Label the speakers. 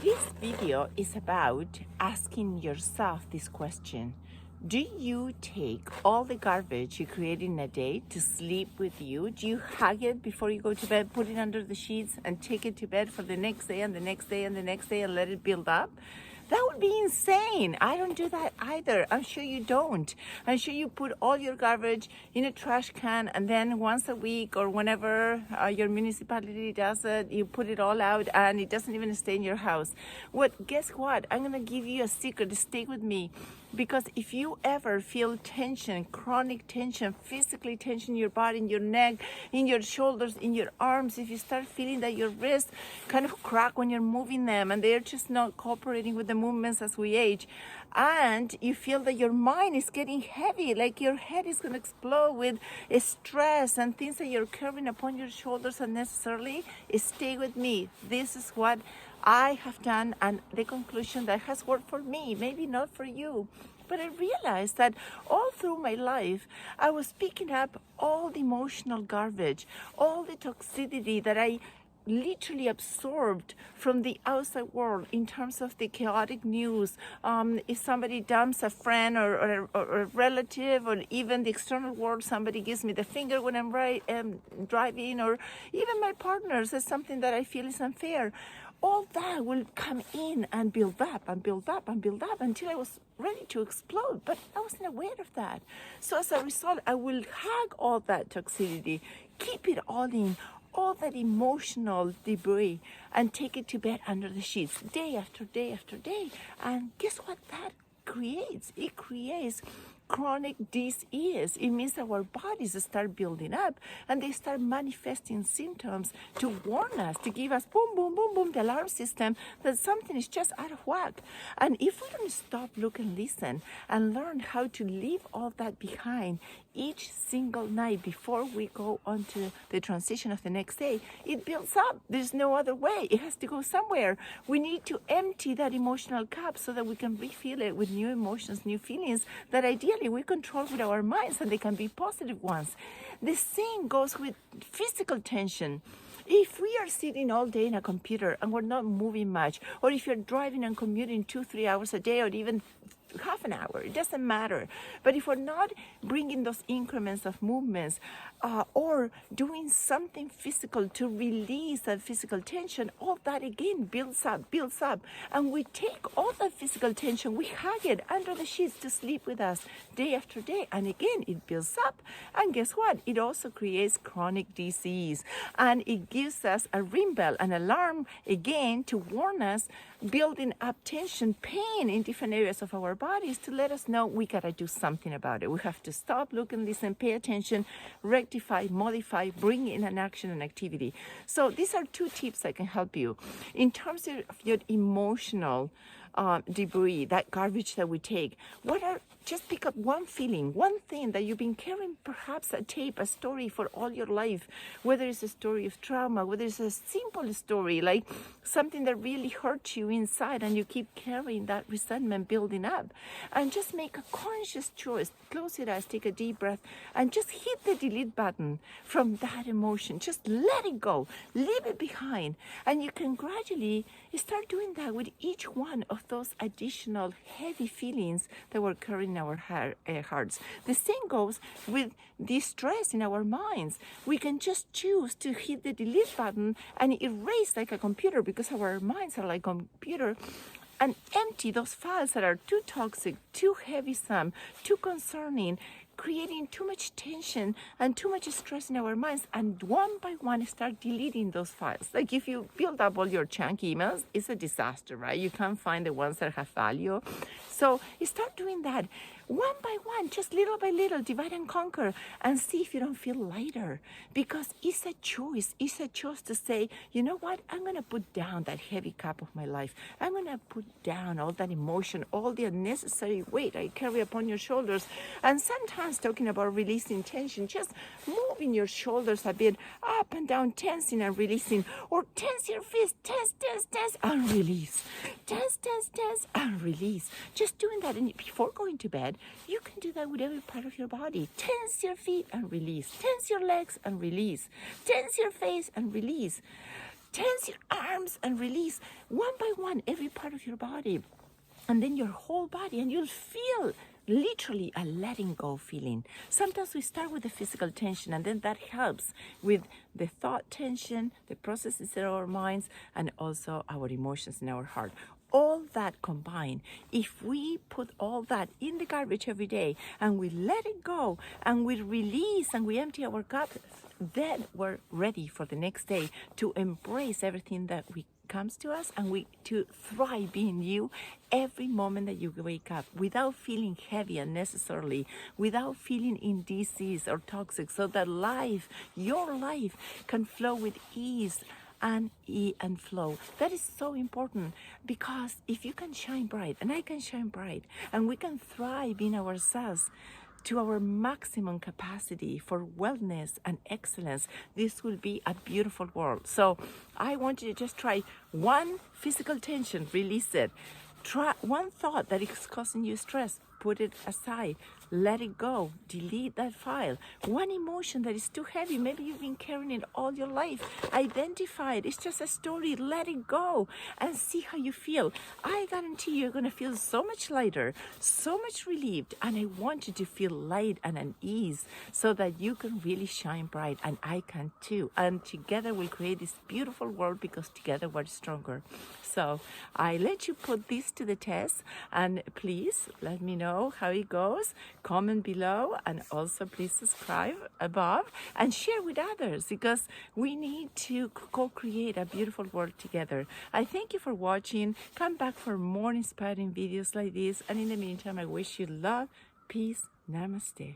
Speaker 1: This video is about asking yourself this question. Do you take all the garbage you create in a day to sleep with you? Do you hug it before you go to bed, put it under the sheets and take it to bed for the next day and the next day and the next day and let it build up? That would be insane. I don't do that either. I'm sure you don't. I'm sure you put all your garbage in a trash can and then once a week or whenever your municipality does it, you put it all out and it doesn't even stay in your house. Guess what? I'm gonna give you a secret. Stay with me. Because if you ever feel tension, chronic tension, physically tension in your body, in your neck, in your shoulders, in your arms, if you start feeling that your wrists kind of crack when you're moving them and they're just not cooperating with the movements as we age, and you feel that your mind is getting heavy, like your head is going to explode with stress and things that you're carrying upon your shoulders unnecessarily, stay with me. This is what I have done and the conclusion that has worked for me, maybe not for you. But I realized that all through my life, I was picking up all the emotional garbage, all the toxicity that I literally absorbed from the outside world in terms of the chaotic news. If somebody dumps a friend or a relative, or even the external world, somebody gives me the finger when I'm driving, or even my partner says something that I feel is unfair. All that will come in and build up and build up and build up until I was ready to explode, but I wasn't aware of that. So as a result, I will hug all that toxicity, keep it all in, all that emotional debris, and take it to bed under the sheets day after day after day. And guess what that creates? It creates chronic disease. It means our bodies start building up and they start manifesting symptoms to warn us, to give us boom, boom, boom, boom, the alarm system that something is just out of whack. And if we don't stop, look, and listen and learn how to leave all that behind each single night before we go on to the transition of the next day, it builds up. There's no other way. It has to go somewhere. We need to empty that emotional cup so that we can refill it with new emotions, new feelings that ideally we control with our minds, and they can be positive ones. The same goes with physical tension. If we are sitting all day in a computer and we're not moving much, or if you're driving and commuting 2-3 hours a day, or even half an hour, it doesn't matter. But if we're not bringing those increments of movements or doing something physical to release that physical tension, all that again builds up. And we take all that physical tension, we hug it under the sheets to sleep with us day after day. And again, it builds up. And guess what? It also creates chronic disease. And it gives us a ring bell, an alarm again to warn us, building up tension, pain in different areas of our bodies to let us know we gotta do something about it. We have to stop, look, and listen, pay attention, rectify, modify, bring in an action and activity. So these are 2 tips that can help you. In terms of your emotional debris, that garbage that we take, just pick up one feeling, one thing that you've been carrying, perhaps a tape, a story for all your life, whether it's a story of trauma, whether it's a simple story, like something that really hurt you inside and you keep carrying that resentment building up. And just make a conscious choice, close your eyes, take a deep breath, and just hit the delete button from that emotion. Just let it go, leave it behind. And you can gradually start doing that with each one of those additional heavy feelings that we're carrying in our hearts. The same goes with the stress in our minds. We can just choose to hit the delete button and erase like a computer, because our minds are like a computer, and empty those files that are too toxic, too heavy-some, too concerning, creating too much tension and too much stress in our minds, and one by one start deleting those files. Like if you build up all your junk emails, it's a disaster, right? You can't find the ones that have value. So you start doing that one by one, just little by little, divide and conquer, and see if you don't feel lighter. Because it's a choice. It's a choice to say, you know what? I'm going to put down that heavy cup of my life. I'm going to put down all that emotion, all the unnecessary weight I carry upon your shoulders. And sometimes talking about releasing tension, just moving your shoulders a bit up and down, tensing and releasing, or tense your fist, tense, and release. Tense, and release. Just doing that. And before going to bed, you can do that with every part of your body. Tense your feet and release. Tense your legs and release. Tense your face and release. tense your arms and release one by one every part of your body. And then your whole body, and you'll feel literally a letting go feeling. Sometimes we start with the physical tension, and then that helps with the thought tension, the processes in our minds, and also our emotions in our heart. All that combined, if we put all that in the garbage every day and we let it go and we release and we empty our cup, then we're ready for the next day to embrace everything that comes to us, and to thrive being you every moment that you wake up without feeling heavy unnecessarily, without feeling in disease or toxic, so that your life can flow with ease and flow. That is so important, because if you can shine bright and I can shine bright and we can thrive in ourselves to our maximum capacity for wellness and excellence, this will be a beautiful world. So I want you to just try one physical tension, release it. Try one thought that is causing you stress, put it aside, let it go, delete that file. One emotion that is too heavy, maybe you've been carrying it all your life, identify it. It's just a story, let it go and see how you feel. I guarantee you're going to feel so much lighter, so much relieved, and I want you to feel light and at ease so that you can really shine bright, and I can too. And together we'll create this beautiful world, because together we're stronger. So I let you put this to the test, and please let me know how it goes. Comment below, and also please subscribe above and share with others, because we need to co-create a beautiful world together. I thank you for watching. Come back for more inspiring videos like this, and in the meantime I wish you love, peace, namaste.